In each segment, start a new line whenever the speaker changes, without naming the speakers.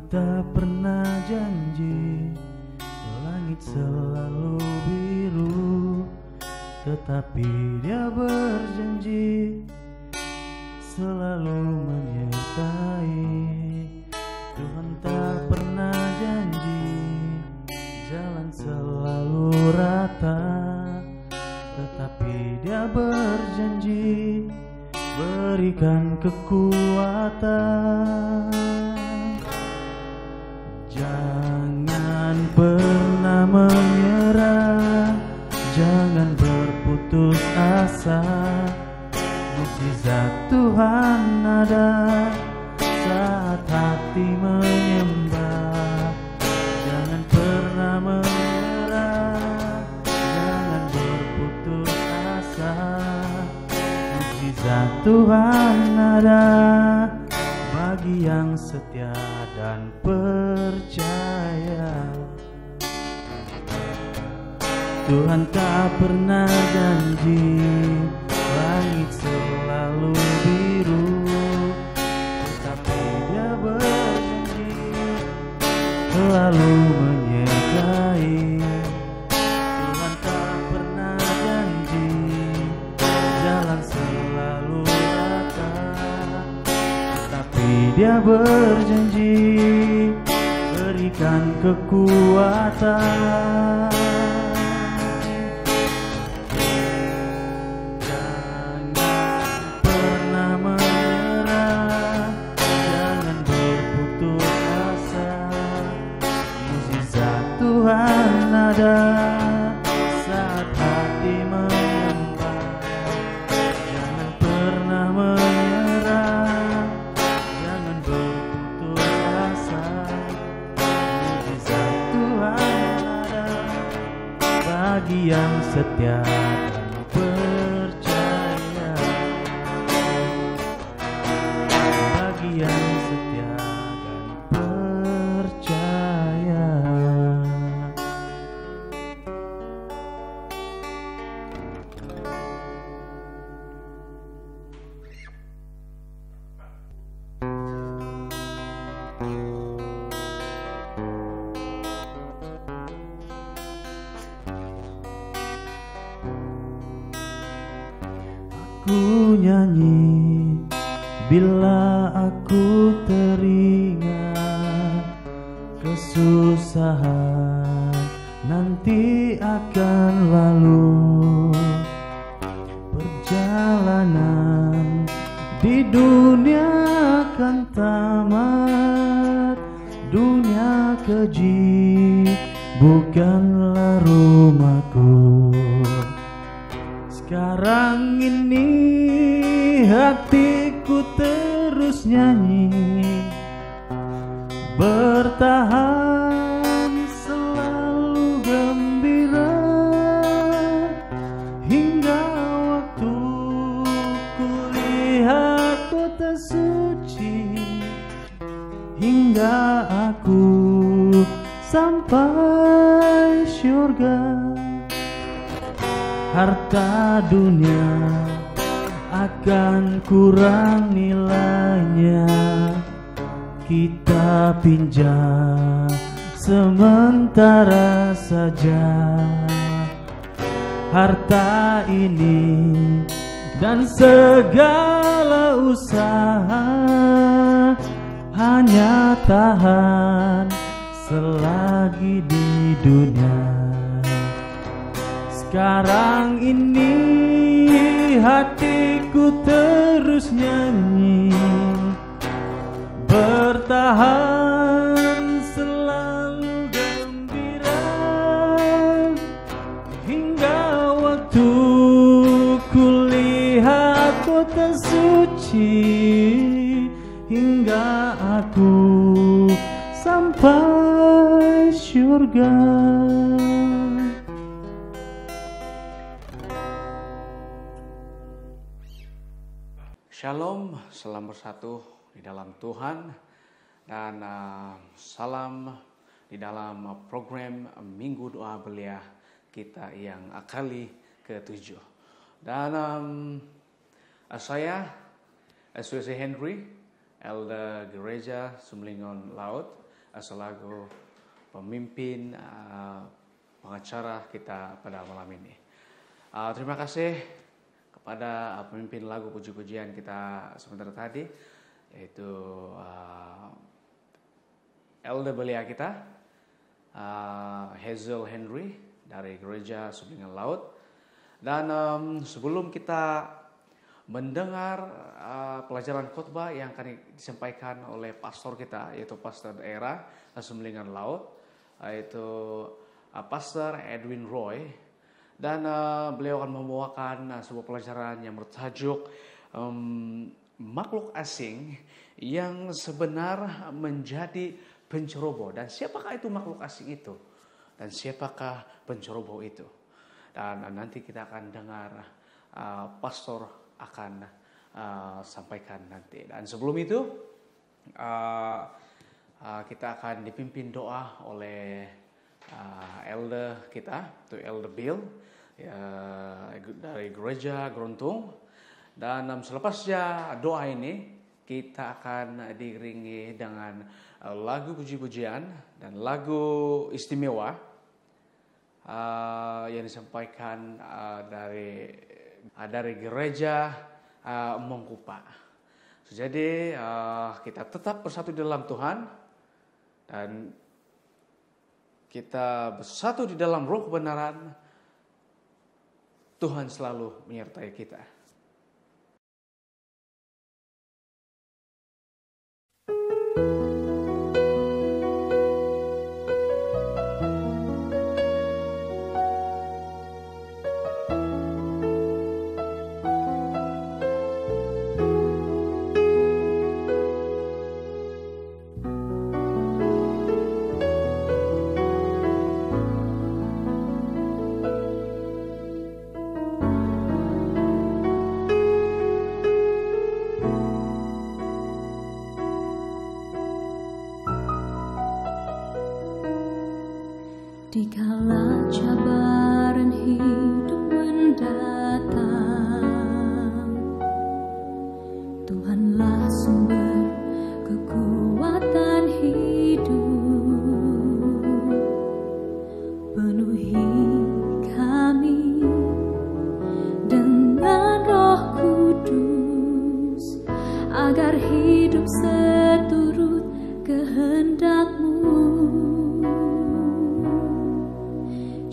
tak pernah janji langit selalu biru, tetapi Dia berjanji selalu menyertai. Tuhan tak pernah janji jalan selalu rata, tetapi Dia berjanji berikan kekuatan. Jangan pernah menyerah, jangan berputus asa. Mukjizat Tuhan ada saat hati menyembah. Jangan pernah menyerah, jangan berputus asa. Mukjizat Tuhan ada bagi yang setia dan percaya. Tuhan tak pernah janji langit selalu biru, tetapi Dia berjanji selalu menyertai. Tuhan tak pernah janji jalan selalu rata, tetapi Dia berjanji berikan kekuatan. Tuhan ada saat hati menyembah. Jangan pernah menyerah, jangan berputus asa. Mukjizat Tuhan ada bagi yang setia dan percaya. Bagi yang setia dan percaya. Aku nyanyi bila aku teringat kesusahan nanti akan lalu. Perjalanan di dunia akan tamat, dunia keji bukanlah rumahku. Sekarang ini hatiku terus nyanyi, bertahan selalu gembira hingga waktu kulihat kota suci, hingga aku sampai syurga. Harta dunia akan kurang nilainya, kita pinjam sementara saja. Harta ini dan segala usaha hanya tahan selagi di dunia. Sekarang ini hatiku terus nyanyi, bertahan selalu gembira hingga waktu kulihat kota suci, hingga aku sampai syurga.
Shalom, salam bersatu di dalam Tuhan, dan salam di dalam program Minggu Doa Belia kita yang kali ke-7. Dan saya Susi Henry, Elder Gereja Sumlingon Laut, selaku pemimpin pengacara kita pada malam ini. Terima kasih kepada pemimpin lagu puji-pujian kita sebentar tadi, yaitu elder belia kita, Hazel Henry dari Gereja Sumbingan Laut. Dan sebelum kita mendengar pelajaran khotbah yang akan disampaikan oleh pastor kita, yaitu pastor daerah Sumbingan Laut, yaitu Pastor Edwin Roy, dan beliau akan membawakan sebuah pelajaran yang bertajuk makhluk asing yang sebenar menjadi penceroboh. Dan siapakah itu makhluk asing itu? Dan siapakah penceroboh itu? Dan nanti kita akan dengar pastor akan sampaikan nanti. Dan sebelum itu kita akan dipimpin doa oleh elder kita, itu Elder Bill dari Gereja Geruntung. Dan selepasnya doa ini kita akan diiringi dengan lagu puji-pujian dan lagu istimewa yang disampaikan dari gereja Mongkupa. Jadi kita tetap bersatu di dalam Tuhan dan kita bersatu di dalam roh kebenaran. Tuhan selalu menyertai kita.
Dikala cabaran hidup mendatang, Tuhanlah sumber kekuatan hidup. Penuhi kami dengan Roh Kudus, agar hidup seturut kehendak-Mu.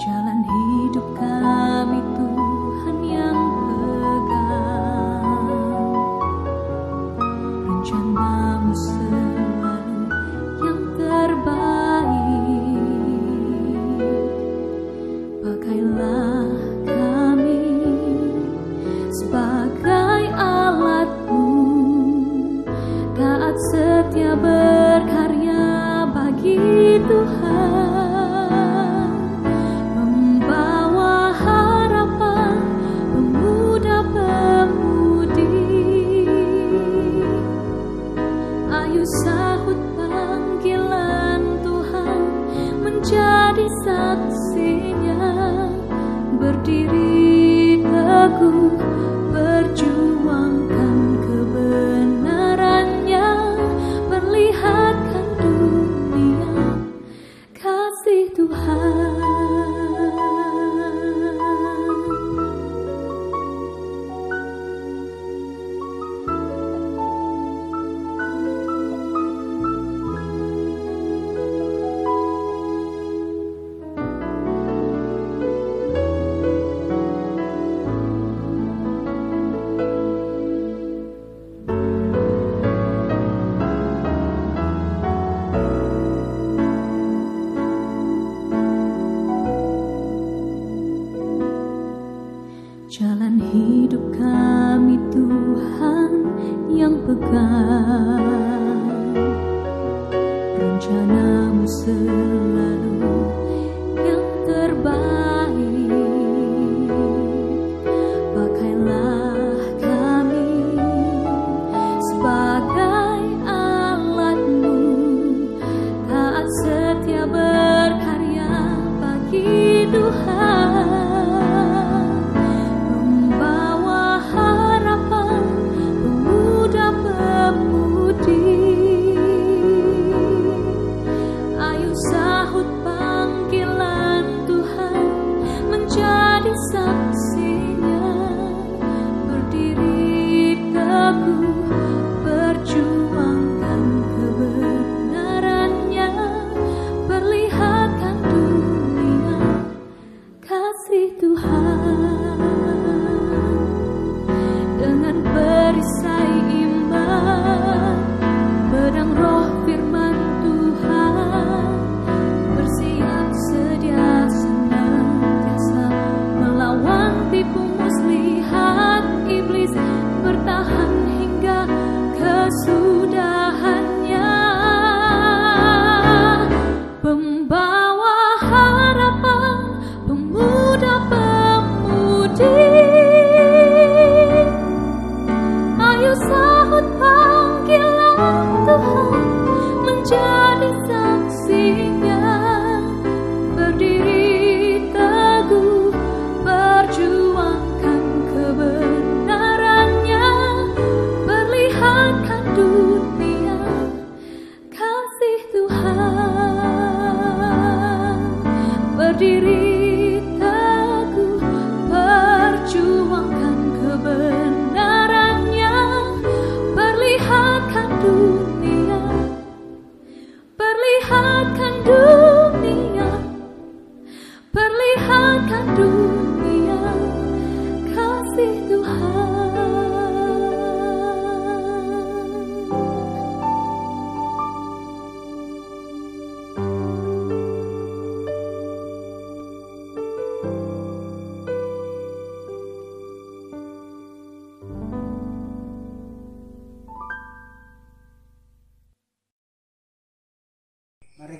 Jalan hidup kami Tuhan yang pegang, rencana-Mu selalu yang terbaik. Pakailah kami sebagai alat-Mu, taat setia berkarya bagi Tuhan. Sahut panggilan Tuhan, menjadi saksinya, berdiri teguh, perjuangkan kebenarannya, perlihatkan dunia kasih Tuhan.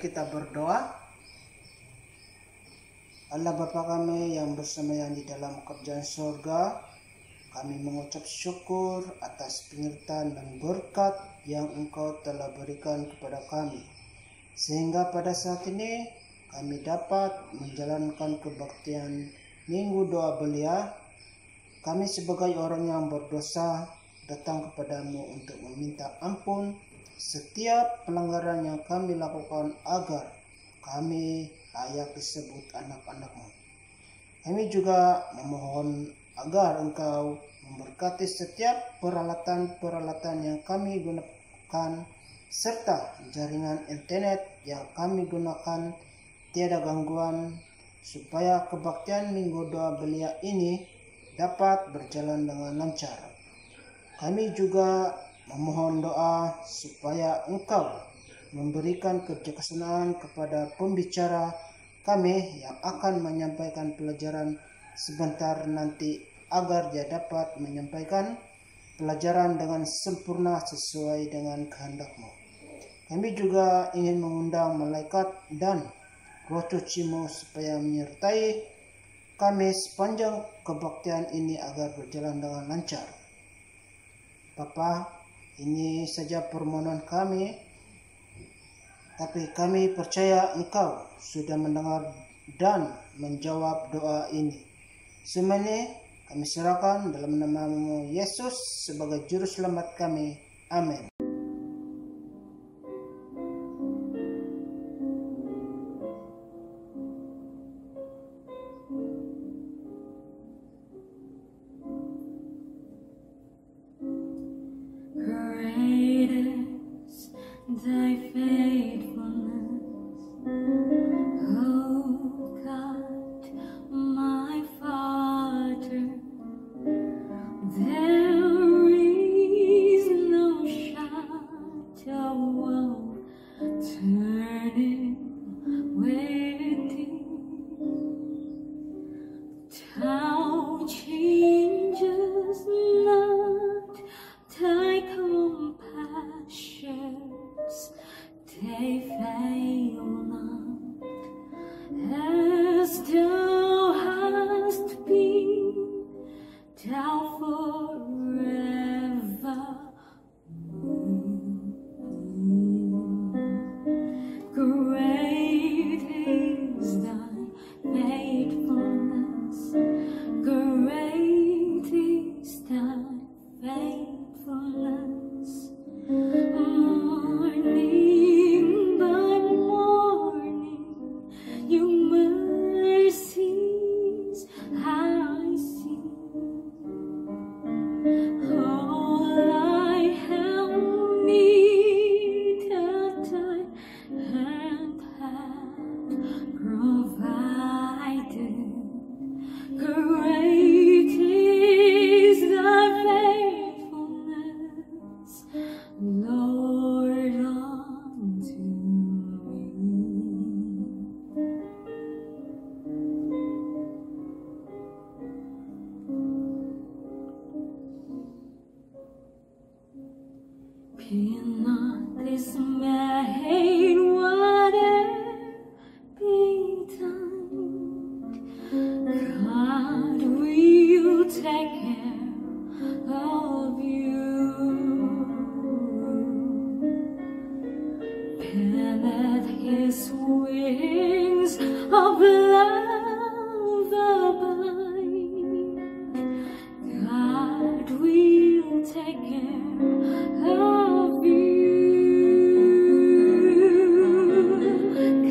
kita berdoa. Allah Bapa kami yang bersemayam di dalam kerajaan surga, kami mengucap syukur atas penyertaan dan berkat yang Engkau telah berikan kepada kami. Sehingga pada saat ini kami dapat menjalankan kebaktian Minggu Doa Belia. Kami sebagai orang yang berdosa datang kepadamu untuk meminta ampun setiap pelanggaran yang kami lakukan agar kami layak disebut anak-anak-Mu. Kami juga memohon agar Engkau memberkati setiap peralatan-peralatan yang kami gunakan serta jaringan internet yang kami gunakan tiada gangguan supaya kebaktian Minggu Doa Belia ini dapat berjalan dengan lancar. Kami juga memohon doa supaya Engkau memberikan kebijaksanaan kepada pembicara kami yang akan menyampaikan pelajaran sebentar nanti agar dia dapat menyampaikan pelajaran dengan sempurna sesuai dengan kehendak-Mu. Kami juga ingin mengundang malaikat dan Roh Suci-Mu supaya menyertai kami sepanjang kebaktian ini agar berjalan dengan lancar. Bapa, ini saja permohonan kami, tapi kami percaya Engkau sudah mendengar dan menjawab doa ini. Semua ini kami serahkan dalam nama-Mu Yesus sebagai Juru Selamat kami. Amin.
Thy faithfulness, oh God, my Father, there is no shadow of turning with thee. Thou changes not thy compassion. They fail not, as thou hast been, thou forever. Great is thy faithfulness, great is thy faithfulness. Morning by morning, your mercies I see. All I have needed, thy hand hath provided. Great is thy faithfulness, Lord, unto me. Be not dismayed, whatever betide, God will take care of you. Beneath His wings of love abide, God will take care of you.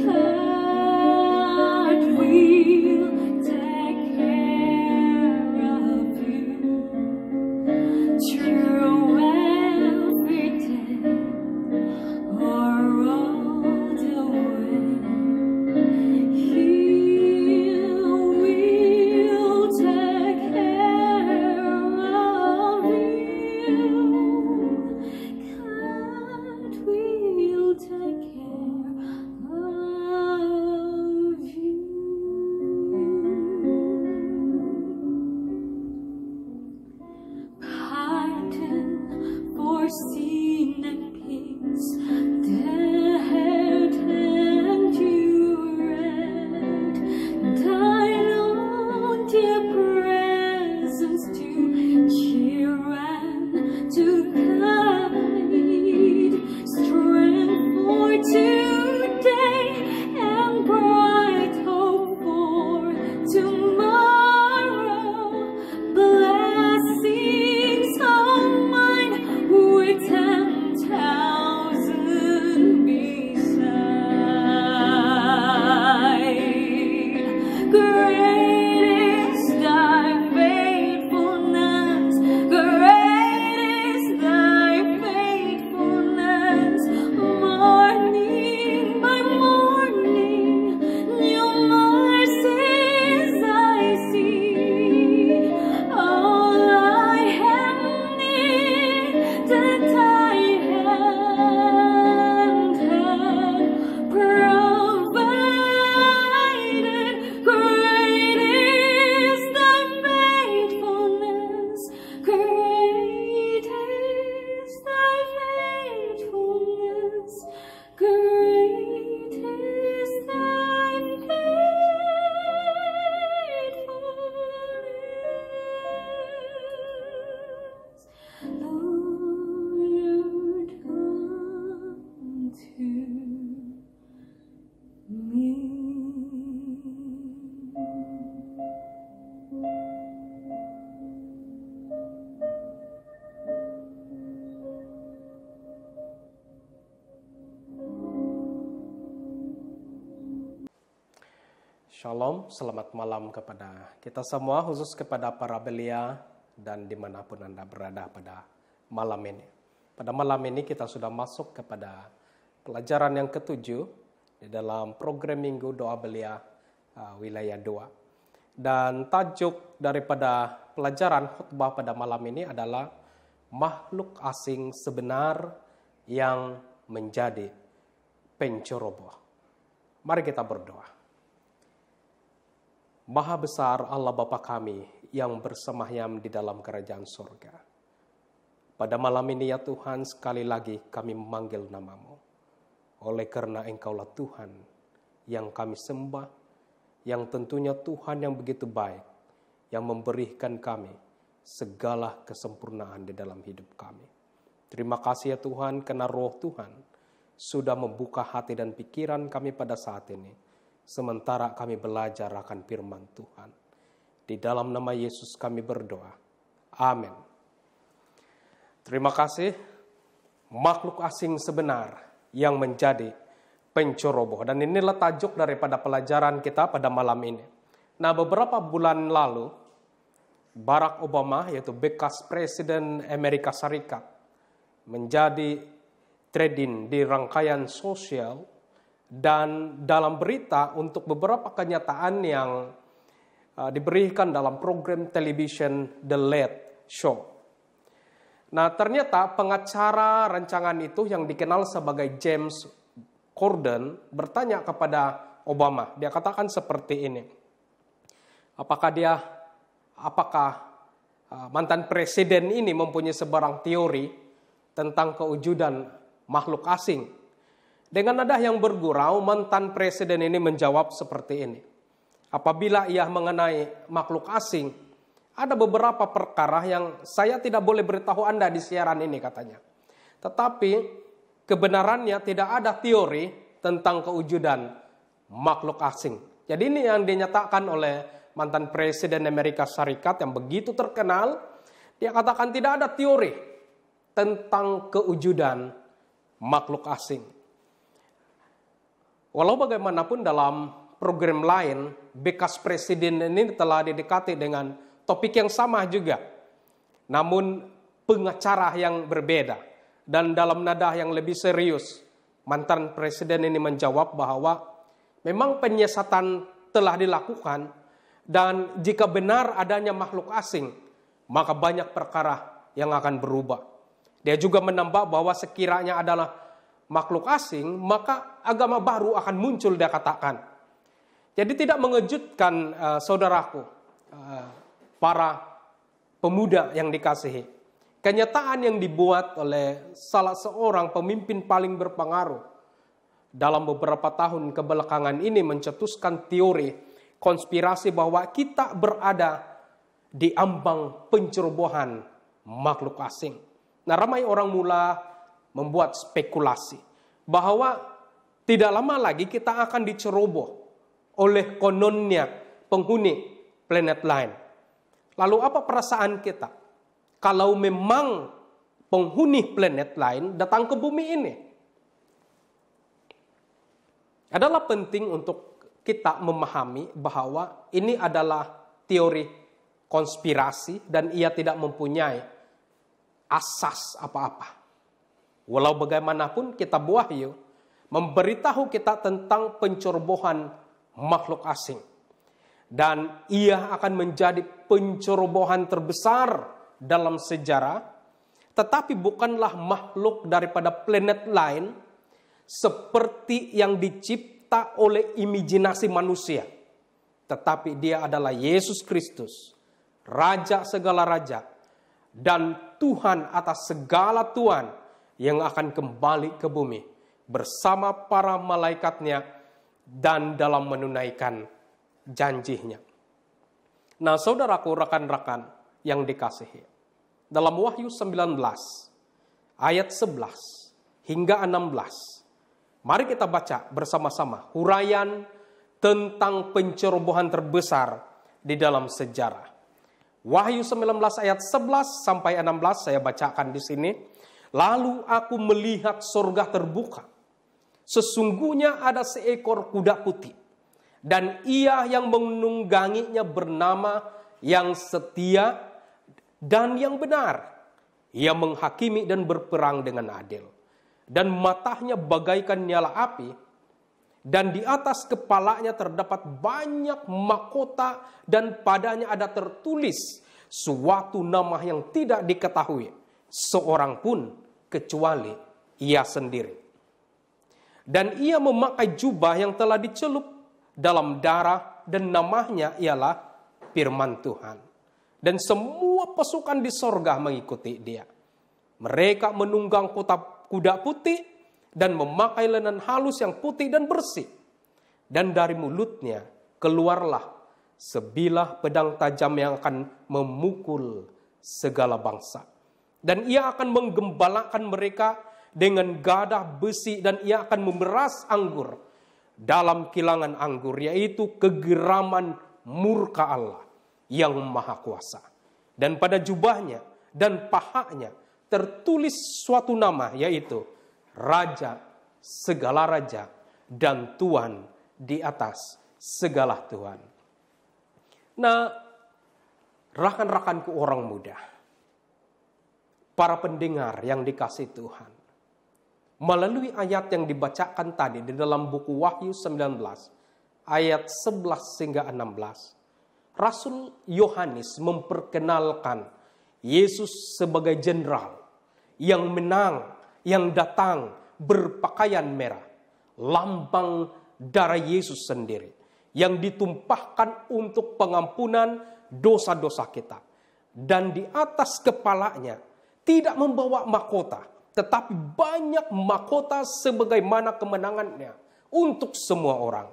God will take care of you through every day or all the way. He
Shalom, selamat malam kepada kita semua, khusus kepada para belia dan dimanapun Anda berada pada malam ini. Pada malam ini kita sudah masuk kepada pelajaran yang ketujuh di dalam program Minggu Doa Belia Wilayah 2. Dan tajuk daripada pelajaran khutbah pada malam ini adalah makhluk asing sebenar yang menjadi penceroboh. Mari kita berdoa. Maha besar Allah Bapa kami yang bersemayam di dalam kerajaan surga. Pada malam ini ya Tuhan, sekali lagi kami memanggil namamu. Oleh karena Engkaulah Tuhan yang kami sembah, yang tentunya Tuhan yang begitu baik, yang memberikan kami segala kesempurnaan di dalam hidup kami. Terima kasih ya Tuhan, karena roh Tuhan sudah membuka hati dan pikiran kami pada saat ini. Sementara kami belajar akan firman Tuhan. Di dalam nama Yesus kami berdoa. Amin. Terima kasih. Makhluk asing sebenar yang menjadi penceroboh. Dan inilah tajuk daripada pelajaran kita pada malam ini. Nah, beberapa bulan lalu, Barack Obama, yaitu bekas Presiden Amerika Serikat, menjadi trending di rangkaian sosial dan dalam berita untuk beberapa kenyataan yang diberikan dalam program television The Late Show. Nah, ternyata pengacara rancangan itu yang dikenal sebagai James Corden bertanya kepada Obama. Dia katakan seperti ini. Apakah mantan presiden ini mempunyai sebarang teori tentang kewujudan makhluk asing? Dengan nada yang bergurau, mantan presiden ini menjawab seperti ini. Apabila ia mengenai makhluk asing, ada beberapa perkara yang saya tidak boleh beritahu Anda di siaran ini, katanya. Tetapi kebenarannya tidak ada teori tentang kewujudan makhluk asing. Jadi ini yang dinyatakan oleh mantan presiden Amerika Serikat yang begitu terkenal. Dia katakan tidak ada teori tentang kewujudan makhluk asing. Walau bagaimanapun dalam program lain, bekas presiden ini telah didekati dengan topik yang sama juga. Namun pengacara yang berbeda. Dan dalam nada yang lebih serius, mantan presiden ini menjawab bahwa memang penyesatan telah dilakukan dan jika benar adanya makhluk asing, maka banyak perkara yang akan berubah. Dia juga menambah bahwa sekiranya adalah makhluk asing, maka agama baru akan muncul, dia katakan. Jadi tidak mengejutkan saudaraku, para pemuda yang dikasihi. Kenyataan yang dibuat oleh salah seorang pemimpin paling berpengaruh dalam beberapa tahun kebelakangan ini mencetuskan teori konspirasi bahwa kita berada di ambang pencerobohan makhluk asing. Nah, ramai orang mula membuat spekulasi bahwa tidak lama lagi kita akan diceroboh oleh kononnya penghuni planet lain. Lalu apa perasaan kita kalau memang penghuni planet lain datang ke bumi ini? Adalah penting untuk kita memahami bahwa ini adalah teori konspirasi dan ia tidak mempunyai asas apa-apa. Walau bagaimanapun kitab Wahyu memberitahu kita tentang pencerobohan makhluk asing. Dan ia akan menjadi pencerobohan terbesar dalam sejarah. Tetapi bukanlah makhluk daripada planet lain seperti yang dicipta oleh imajinasi manusia. Tetapi dia adalah Yesus Kristus, Raja segala raja, dan Tuhan atas segala Tuhan yang akan kembali ke bumi bersama para malaikatnya dan dalam menunaikan janjinya. Nah, saudaraku, rekan-rekan yang dikasihi, dalam Wahyu 19 ayat 11 hingga 16, mari kita baca bersama-sama huraian tentang pencerobohan terbesar di dalam sejarah. Wahyu 19 ayat 11 sampai 16 saya bacakan di sini. Lalu aku melihat sorga terbuka. Sesungguhnya ada seekor kuda putih. Dan Ia yang menungganginya bernama yang setia dan yang benar. Ia menghakimi dan berperang dengan adil. Dan matanya bagaikan nyala api, dan di atas kepalanya terdapat banyak mahkota, dan padanya ada tertulis suatu nama yang tidak diketahui seorang pun kecuali Ia sendiri. Dan Ia memakai jubah yang telah dicelup dalam darah, dan namanya ialah Firman Tuhan. Dan semua pasukan di sorga mengikuti Dia. Mereka menunggang kuda putih dan memakai lenan halus yang putih dan bersih. Dan dari mulutnya keluarlah sebilah pedang tajam yang akan memukul segala bangsa. Dan Ia akan menggembalakan mereka dengan gadah besi, dan Ia akan memeras anggur dalam kilangan anggur, yaitu kegeraman murka Allah yang maha kuasa. Dan pada jubahnya dan pahanya tertulis suatu nama, yaitu Raja segala raja dan Tuhan di atas segala Tuhan. Nah, rekan-rekanku orang muda, para pendengar yang dikasihi Tuhan, melalui ayat yang dibacakan tadi di dalam buku Wahyu 19 ayat 11 hingga 16, Rasul Yohanes memperkenalkan Yesus sebagai jenderal yang menang, yang datang berpakaian merah, lambang darah Yesus sendiri, yang ditumpahkan untuk pengampunan dosa-dosa kita. Dan di atas kepalanya tidak membawa mahkota, tetapi banyak mahkota sebagaimana kemenangannya untuk semua orang.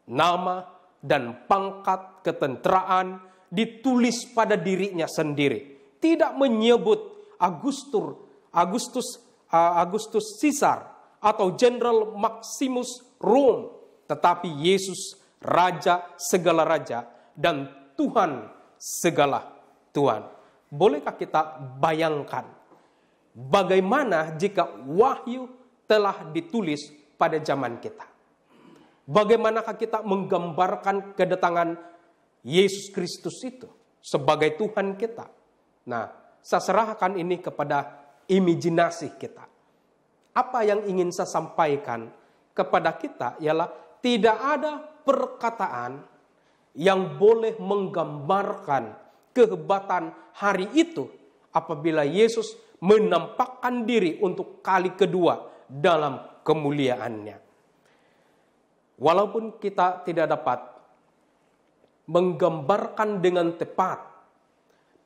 Nama dan pangkat ketenteraan ditulis pada dirinya sendiri. Tidak menyebut Agustus Caesar atau Jenderal Maximus Rome, tetapi Yesus Raja segala raja dan Tuhan segala Tuhan. Bolehkah kita bayangkan bagaimana jika wahyu telah ditulis pada zaman kita? Bagaimanakah kita menggambarkan kedatangan Yesus Kristus itu sebagai Tuhan kita? Nah, saya serahkan ini kepada imajinasi kita. Apa yang ingin saya sampaikan kepada kita ialah tidak ada perkataan yang boleh menggambarkan kehebatan hari itu apabila Yesus menampakkan diri untuk kali kedua dalam kemuliaannya. Walaupun kita tidak dapat menggambarkan dengan tepat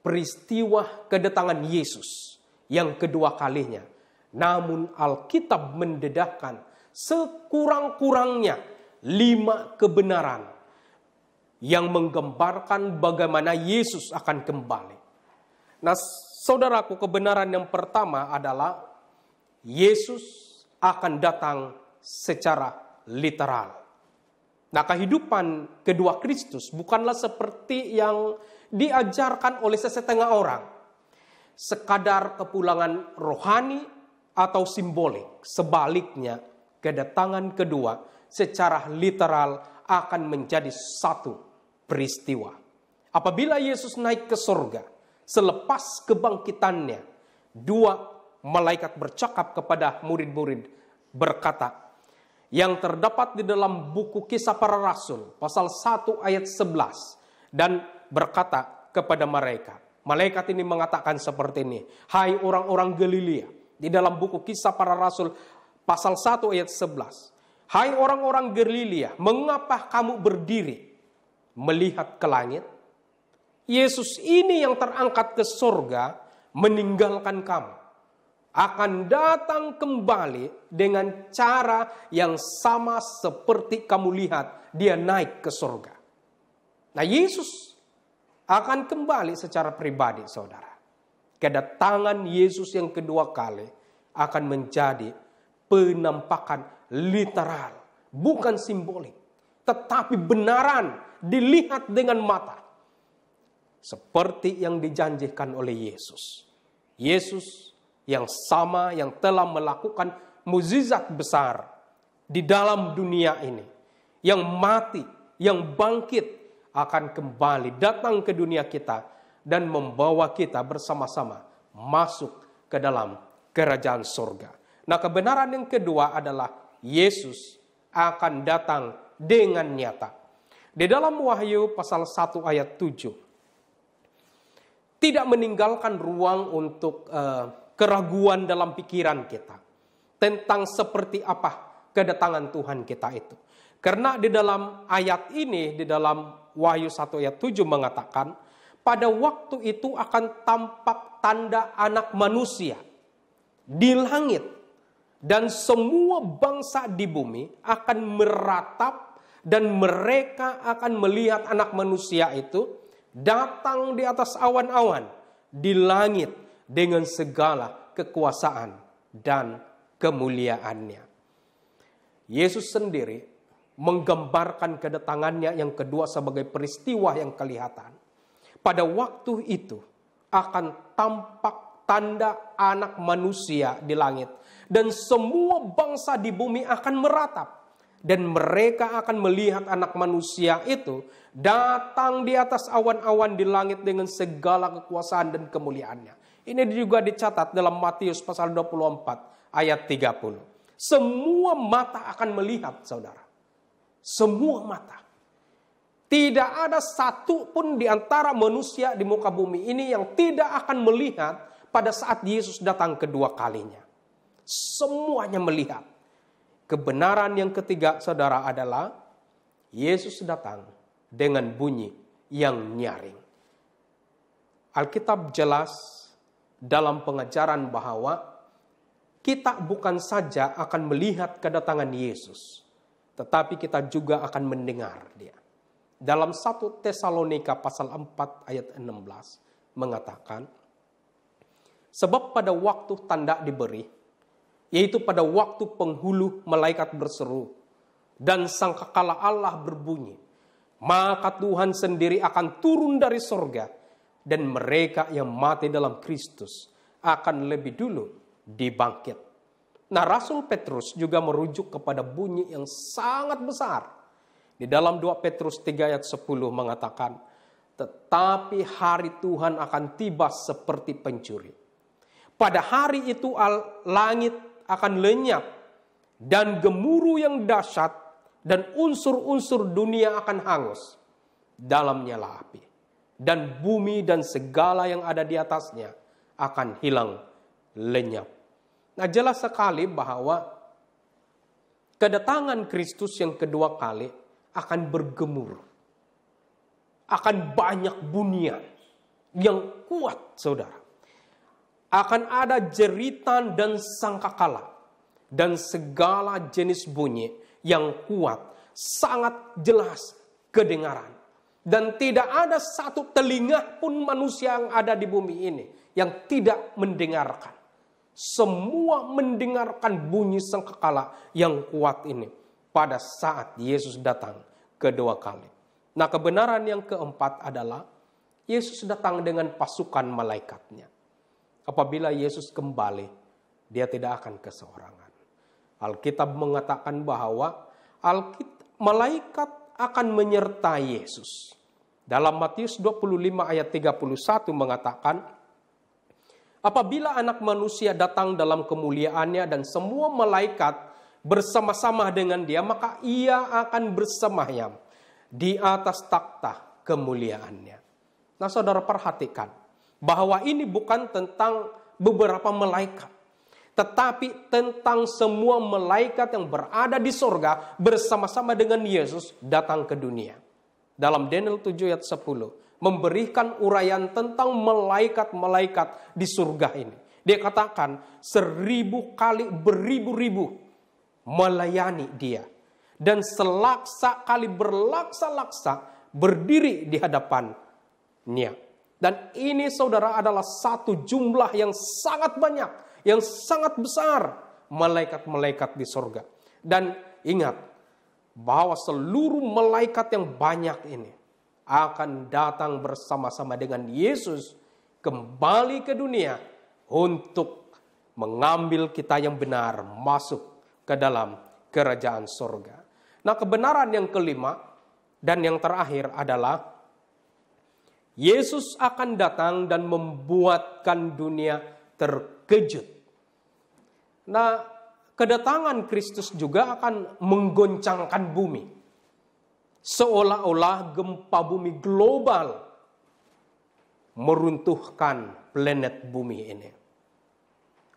peristiwa kedatangan Yesus yang kedua kalinya, namun Alkitab mendedahkan sekurang-kurangnya 5 kebenaran yang menggambarkan bagaimana Yesus akan kembali. Nah, saudaraku, kebenaran yang pertama adalah Yesus akan datang secara literal. Nah, kehidupan kedua Kristus bukanlah seperti yang diajarkan oleh sesetengah orang, sekadar kepulangan rohani atau simbolik. Sebaliknya, kedatangan kedua secara literal akan menjadi satu peristiwa. Apabila Yesus naik ke surga, selepas kebangkitannya, 2 malaikat bercakap kepada murid-murid berkata, yang terdapat di dalam buku Kisah Para Rasul, pasal 1 ayat 11, dan berkata kepada mereka, malaikat ini mengatakan seperti ini, hai orang-orang Galilea, di dalam buku Kisah Para Rasul, pasal 1 ayat 11, hai orang-orang Galilea, mengapa kamu berdiri melihat ke langit? Yesus ini yang terangkat ke surga meninggalkan kamu, akan datang kembali dengan cara yang sama seperti kamu lihat dia naik ke surga. Nah, Yesus akan kembali secara pribadi, saudara. Kedatangan Yesus yang kedua kali akan menjadi penampakan literal, bukan simbolik, tetapi benaran dilihat dengan mata. Seperti yang dijanjikan oleh Yesus. Yesus yang sama yang telah melakukan mukjizat besar di dalam dunia ini. Yang mati yang bangkit akan kembali datang ke dunia kita dan membawa kita bersama-sama masuk ke dalam kerajaan surga. Nah, kebenaran yang kedua adalah Yesus akan datang dengan nyata. Di dalam Wahyu pasal 1 ayat 7, tidak meninggalkan ruang untuk keraguan dalam pikiran kita tentang seperti apa kedatangan Tuhan kita itu. Karena di dalam ayat ini, di dalam Wahyu 1 ayat 7 mengatakan, pada waktu itu akan tampak tanda anak manusia di langit, dan semua bangsa di bumi akan meratap, dan mereka akan melihat anak manusia itu datang di atas awan-awan di langit dengan segala kekuasaan dan kemuliaannya. Yesus sendiri menggambarkan kedatangannya yang kedua sebagai peristiwa yang kelihatan. Pada waktu itu akan tampak tanda anak manusia di langit, dan semua bangsa di bumi akan meratap, dan mereka akan melihat anak manusia itu datang di atas awan-awan di langit dengan segala kekuasaan dan kemuliaannya. Ini juga dicatat dalam Matius pasal 24 ayat 30. Semua mata akan melihat, saudara. Semua mata. Tidak ada satu pun di antara manusia di muka bumi ini yang tidak akan melihat pada saat Yesus datang kedua kalinya. Semuanya melihat. Kebenaran yang ketiga, saudara, adalah Yesus datang dengan bunyi yang nyaring. Alkitab jelas dalam pengajaran bahwa kita bukan saja akan melihat kedatangan Yesus, tetapi kita juga akan mendengar Dia. Dalam 1 Tesalonika pasal 4 ayat 16 mengatakan, sebab pada waktu tanda diberi, yaitu pada waktu penghulu malaikat berseru dan sangkakala Allah berbunyi, maka Tuhan sendiri akan turun dari sorga, dan mereka yang mati dalam Kristus akan lebih dulu dibangkit. Nah, Rasul Petrus juga merujuk kepada bunyi yang sangat besar. Di dalam 2 Petrus 3 ayat 10 mengatakan, tetapi hari Tuhan akan tiba seperti pencuri. Pada hari itu langit akan lenyap, dan gemuruh yang dahsyat dan unsur-unsur dunia akan hangus dalam nyala api, dan bumi dan segala yang ada di atasnya akan hilang lenyap. Nah, jelas sekali bahwa kedatangan Kristus yang kedua kali akan bergemuruh, akan banyak bunyian yang kuat, saudara. Akan ada jeritan dan sangkakala dan segala jenis bunyi yang kuat, sangat jelas kedengaran. Dan tidak ada satu telinga pun manusia yang ada di bumi ini yang tidak mendengarkan. Semua mendengarkan bunyi sangkakala yang kuat ini pada saat Yesus datang kedua kali. Nah, kebenaran yang keempat adalah Yesus datang dengan pasukan malaikatnya. Apabila Yesus kembali, Dia tidak akan keseorangan. Alkitab mengatakan bahwa malaikat akan menyertai Yesus. Dalam Matius 25 ayat 31 mengatakan, apabila anak manusia datang dalam kemuliaannya dan semua malaikat bersama-sama dengan Dia, maka Ia akan bersemayam di atas takhta kemuliaannya. Nah, saudara, perhatikan bahwa ini bukan tentang beberapa malaikat, tetapi tentang semua malaikat yang berada di sorga bersama-sama dengan Yesus datang ke dunia. Dalam Daniel 7 ayat 10 memberikan uraian tentang malaikat-malaikat di surga ini. Dia katakan 1000 kali beribu-ribu melayani Dia, dan selaksa kali berlaksa-laksa berdiri di hadapan-Nya. Dan ini, saudara, adalah satu jumlah yang sangat banyak, yang sangat besar malaikat-malaikat di surga. Dan ingat bahwa seluruh malaikat yang banyak ini akan datang bersama-sama dengan Yesus kembali ke dunia untuk mengambil kita yang benar masuk ke dalam kerajaan surga. Nah, kebenaran yang kelima, Dan yang terakhir adalah Yesus akan datang dan membuatkan dunia terkejut. Nah, kedatangan Kristus juga akan menggoncangkan bumi. Seolah-olah gempa bumi global meruntuhkan planet bumi ini.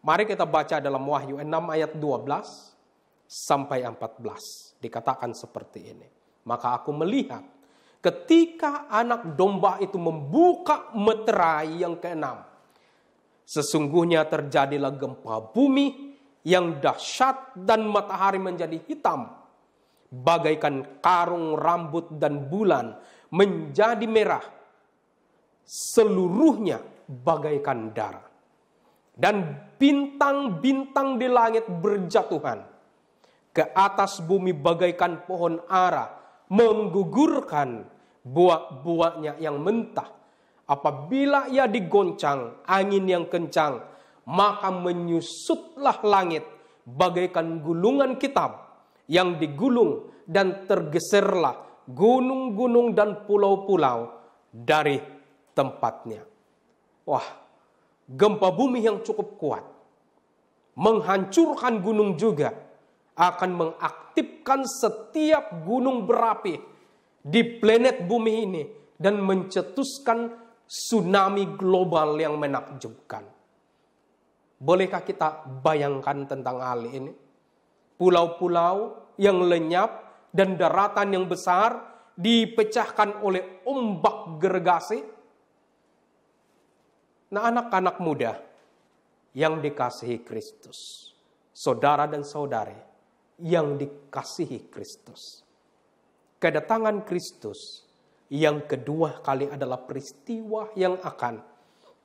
Mari kita baca dalam Wahyu 6 ayat 12 sampai 14. Dikatakan seperti ini. Maka aku melihat ketika anak domba itu membuka meterai yang keenam, sesungguhnya terjadilah gempa bumi yang dahsyat dan matahari menjadi hitam, bagaikan karung rambut dan bulan menjadi merah, seluruhnya bagaikan darah. Dan bintang-bintang di langit berjatuhan ke atas bumi bagaikan pohon ara, menggugurkan buah-buahnya yang mentah. Apabila ia digoncang angin yang kencang, maka menyusutlah langit bagaikan gulungan kitab yang digulung, dan tergeserlah gunung-gunung dan pulau-pulau dari tempatnya. Wah, gempa bumi yang cukup kuat, menghancurkan gunung juga, akan mengaktifkan setiap gunung berapi di planet bumi ini dan mencetuskan tsunami global yang menakjubkan. Bolehkah kita bayangkan tentang hal ini? Pulau-pulau yang lenyap dan daratan yang besar dipecahkan oleh ombak gergasi. Nah, anak-anak muda yang dikasihi Kristus, saudara dan saudari yang dikasihi Kristus, kedatangan Kristus yang kedua kali adalah peristiwa yang akan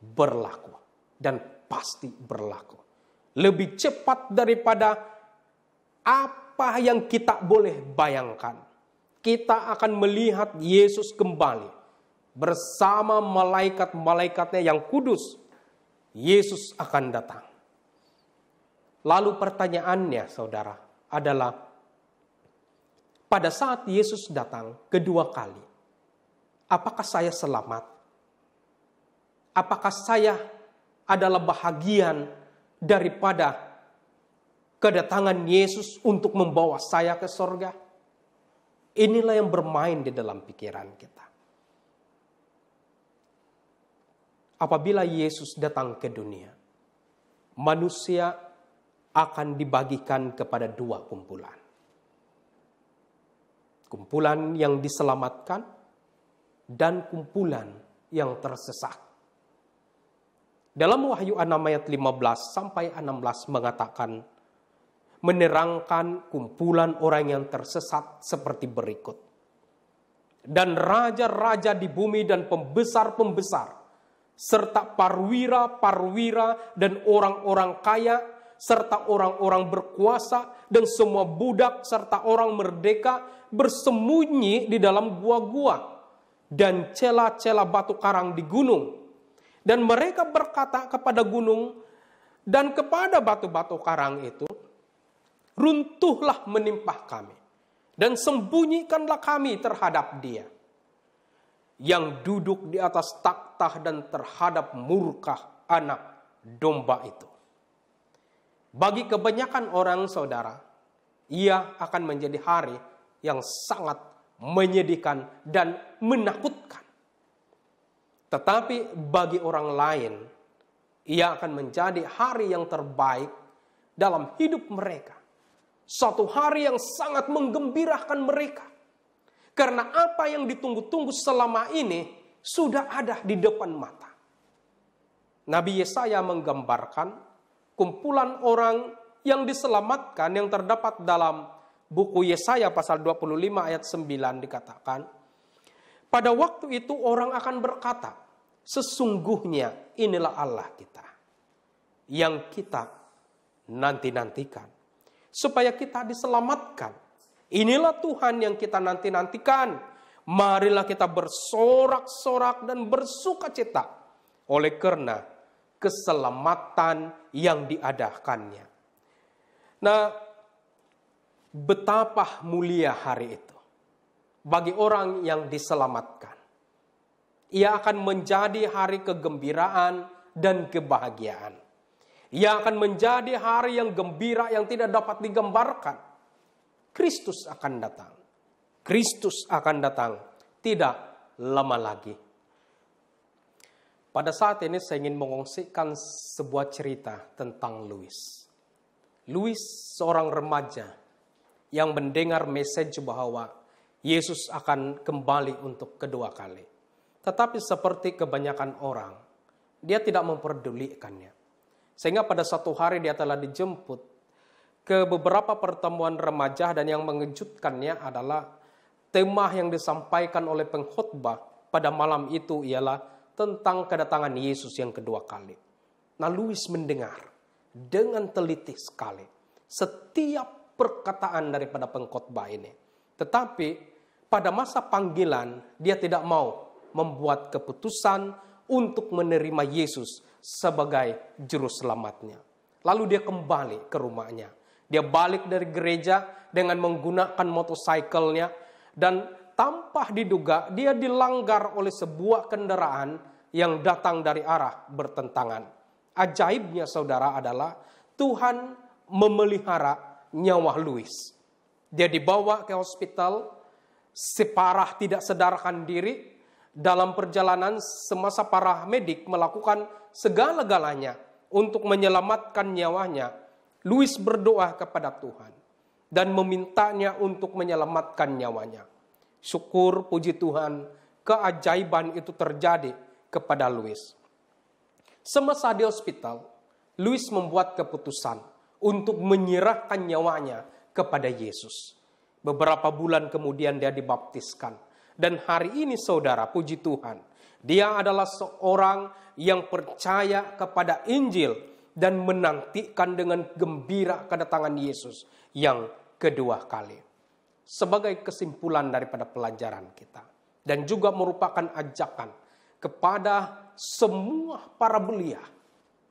berlaku dan pasti berlaku lebih cepat daripada apa yang kita boleh bayangkan. Kita akan melihat Yesus kembali bersama malaikat-malaikatnya yang kudus. Yesus akan datang. Lalu pertanyaannya, saudara, adalah pada saat Yesus datang kedua kali, apakah saya selamat? Apakah saya adalah bahagian daripada kedatangan Yesus untuk membawa saya ke sorga? Inilah yang bermain di dalam pikiran kita. Apabila Yesus datang ke dunia, manusia akan dibagikan kepada dua kumpulan. Kumpulan yang diselamatkan dan kumpulan yang tersesat. Dalam Wahyu 6 ayat 15 sampai 16 mengatakan, menerangkan kumpulan orang yang tersesat seperti berikut. Dan raja-raja di bumi dan pembesar-pembesar, serta parwira-parwira dan orang-orang kaya, serta orang-orang berkuasa dan semua budak serta orang merdeka bersembunyi di dalam gua-gua dan celah-celah batu karang di gunung. Dan mereka berkata kepada gunung dan kepada batu-batu karang itu, runtuhlah menimpa kami dan sembunyikanlah kami terhadap Dia yang duduk di atas takhta dan terhadap murka anak domba itu. Bagi kebanyakan orang, saudara, ia akan menjadi hari yang sangat menyedihkan dan menakutkan. Tetapi bagi orang lain, ia akan menjadi hari yang terbaik dalam hidup mereka. Suatu hari yang sangat menggembirakan mereka. Karena apa yang ditunggu-tunggu selama ini sudah ada di depan mata. Nabi Yesaya menggambarkan kumpulan orang yang diselamatkan yang terdapat dalam buku Yesaya pasal 25 ayat 9 dikatakan, pada waktu itu orang akan berkata, sesungguhnya inilah Allah kita yang kita nanti-nantikan supaya kita diselamatkan. Inilah Tuhan yang kita nanti-nantikan. Marilah kita bersorak-sorak dan bersukacita oleh karena keselamatan yang diadakannya. Nah, betapa mulia hari itu. bagi orang yang diselamatkan. Ia akan menjadi hari kegembiraan dan kebahagiaan. Ia akan menjadi hari yang gembira yang tidak dapat digambarkan. Kristus akan datang. Kristus akan datang tidak lama lagi. Pada saat ini saya ingin mengongsikan sebuah cerita tentang Louis. Louis seorang remaja yang mendengar message bahwa Yesus akan kembali untuk kedua kali. Tetapi seperti kebanyakan orang, dia tidak memperdulikannya. Sehingga pada satu hari dia telah dijemput ke beberapa pertemuan remaja, dan yang mengejutkannya adalah tema yang disampaikan oleh pengkhotbah pada malam itu ialah tentang kedatangan Yesus yang kedua kali. Nah, Louis mendengar dengan teliti sekali setiap perkataan daripada pengkhotbah ini. Tetapi pada masa panggilan dia tidak mau membuat keputusan untuk menerima Yesus sebagai juru selamatnya. Lalu dia kembali ke rumahnya. Dia balik dari gereja dengan menggunakan motorsikelnya, dan tanpa diduga dia dilanggar oleh sebuah kendaraan yang datang dari arah bertentangan. Ajaibnya saudara adalah Tuhan memelihara nyawa Louis. Dia dibawa ke hospital, separah tidak sadarkan diri. Dalam perjalanan semasa para medik melakukan segala-galanya untuk menyelamatkan nyawanya, Louis berdoa kepada Tuhan dan memintanya untuk menyelamatkan nyawanya. Syukur puji Tuhan, keajaiban itu terjadi kepada Louis. Semasa di hospital, Louis membuat keputusan untuk menyerahkan nyawanya kepada Yesus. Beberapa bulan kemudian dia dibaptiskan. Dan hari ini saudara, puji Tuhan, dia adalah seorang yang percaya kepada Injil dan menantikan dengan gembira kedatangan Yesus yang kedua kali. Sebagai kesimpulan daripada pelajaran kita, dan juga merupakan ajakan kepada semua para belia,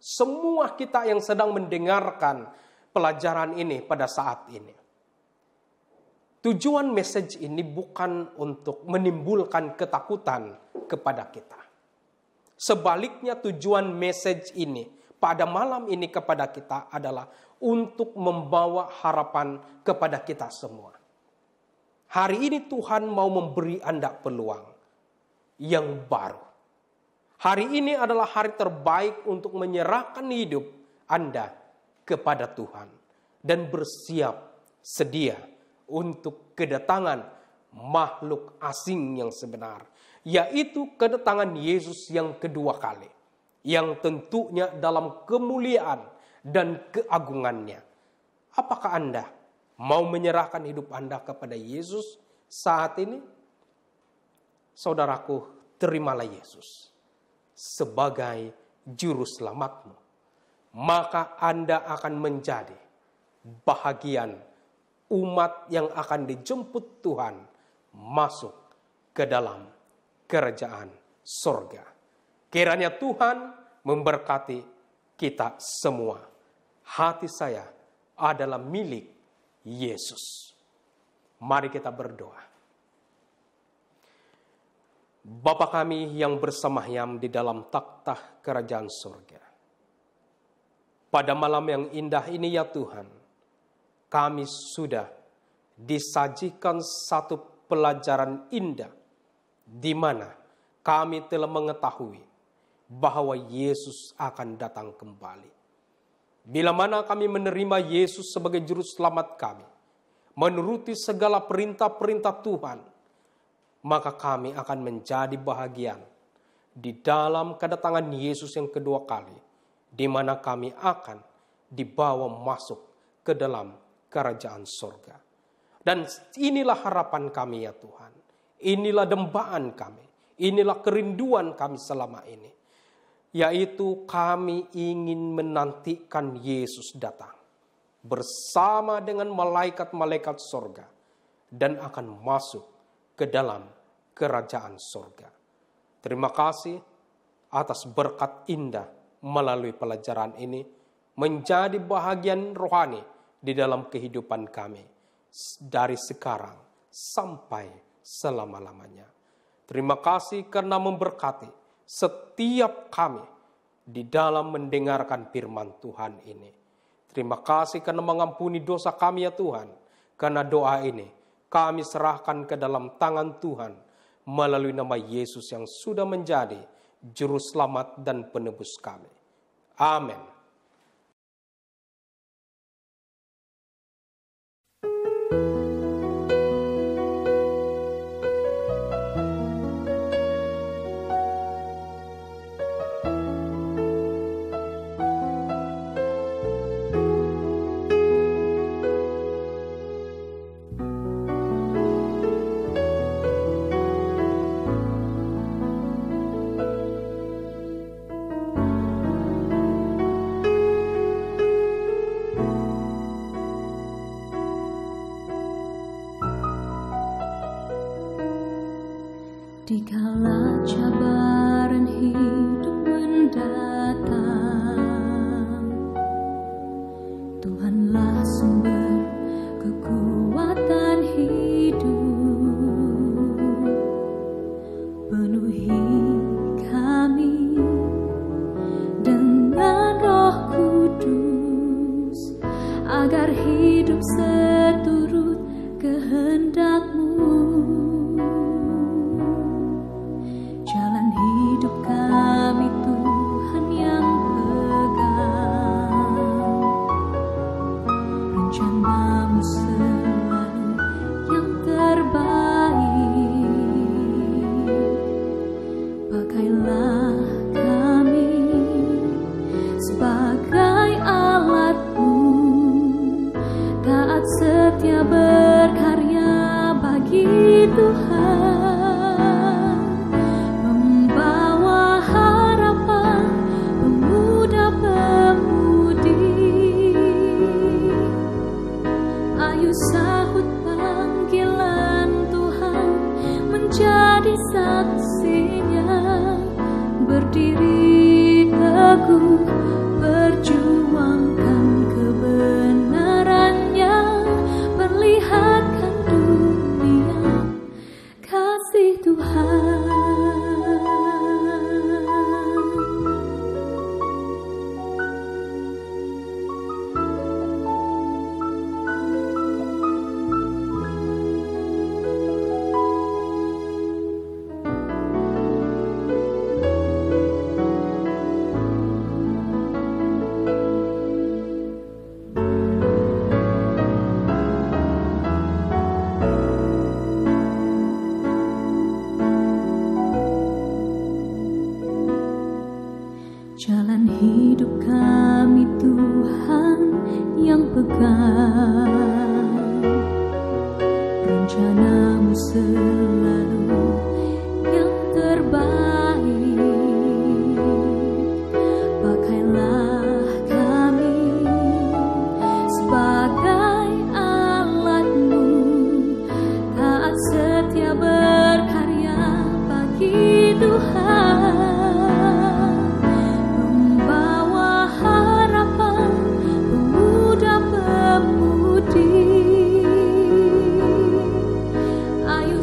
semua kita yang sedang mendengarkan pelajaran ini pada saat ini. Tujuan message ini bukan untuk menimbulkan ketakutan kepada kita. Sebaliknya tujuan message ini pada malam ini kepada kita adalah untuk membawa harapan kepada kita semua. Hari ini Tuhan mau memberi Anda peluang yang baru. Hari ini adalah hari terbaik untuk menyerahkan hidup Anda kepada Tuhan dan bersiap sedia untuk kedatangan makhluk asing yang sebenar, yaitu kedatangan Yesus yang kedua kali, yang tentunya dalam kemuliaan dan keagungannya. Apakah Anda mau menyerahkan hidup Anda kepada Yesus saat ini? Saudaraku, terimalah Yesus sebagai juru selamatmu. Maka Anda akan menjadi bahagian umat yang akan dijemput Tuhan masuk ke dalam kerajaan sorga. Kiranya Tuhan memberkati kita semua. Hati saya adalah milik Yesus. Mari kita berdoa. Bapa kami yang bersemayam di dalam takhta kerajaan sorga. Pada malam yang indah ini ya Tuhan, kami sudah disajikan satu pelajaran indah di mana kami telah mengetahui bahwa Yesus akan datang kembali. Bila mana kami menerima Yesus sebagai juru selamat kami, menuruti segala perintah-perintah Tuhan, maka kami akan menjadi bahagian di dalam kedatangan Yesus yang kedua kali, di mana kami akan dibawa masuk ke dalam kerajaan sorga. Dan inilah harapan kami ya Tuhan. Inilah dambaan kami. Inilah kerinduan kami selama ini. Yaitu kami ingin menantikan Yesus datang bersama dengan malaikat-malaikat sorga dan akan masuk ke dalam kerajaan sorga. Terima kasih atas berkat indah melalui pelajaran ini menjadi bahagian rohani di dalam kehidupan kami dari sekarang sampai selama-lamanya. Terima kasih karena memberkati setiap kami di dalam mendengarkan firman Tuhan ini. Terima kasih karena mengampuni dosa kami ya Tuhan. Karena doa ini kami serahkan ke dalam tangan Tuhan melalui nama Yesus yang sudah menjadi Juru Selamat dan Penebus kami. Amin.
Dikala cabaran hidup mendatang, Tuhanlah sumber kekuatan hidup. Penuhi kami dengan Roh Kudus, agar hidup seturut kehendak-Mu. Jalan hidup kami Tuhan yang pegang, rencana-Mu selalu yang terbaik. Pakailah kami sebagai alat-Mu, taat setia berkarya bagi Tuhan. Sahut panggilan Tuhan, menjadi saksinya, berdiri teguh, perjuangkan kebenarannya, perlihatkan dunia kasih Tuhan. Jalan hidup kami Tuhan yang pegang, rencana-Mu selalu yang terbaik. Pakailah kami sebagai alat-Mu, taat setia berkarya bagi Tuhan. Ayo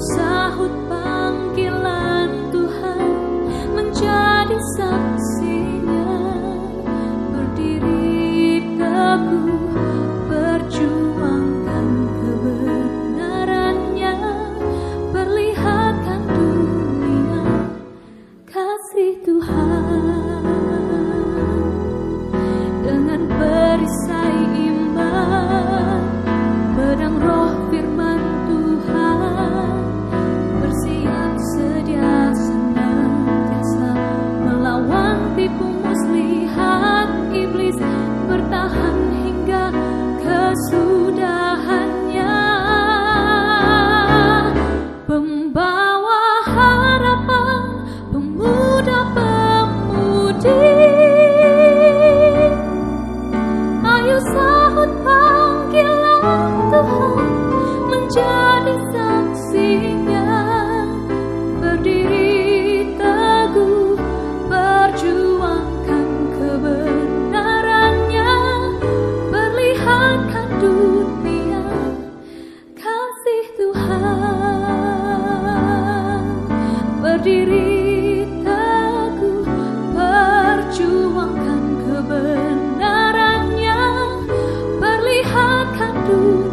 berdiri teguh, perjuangkan kebenarannya, perlihatkan dunia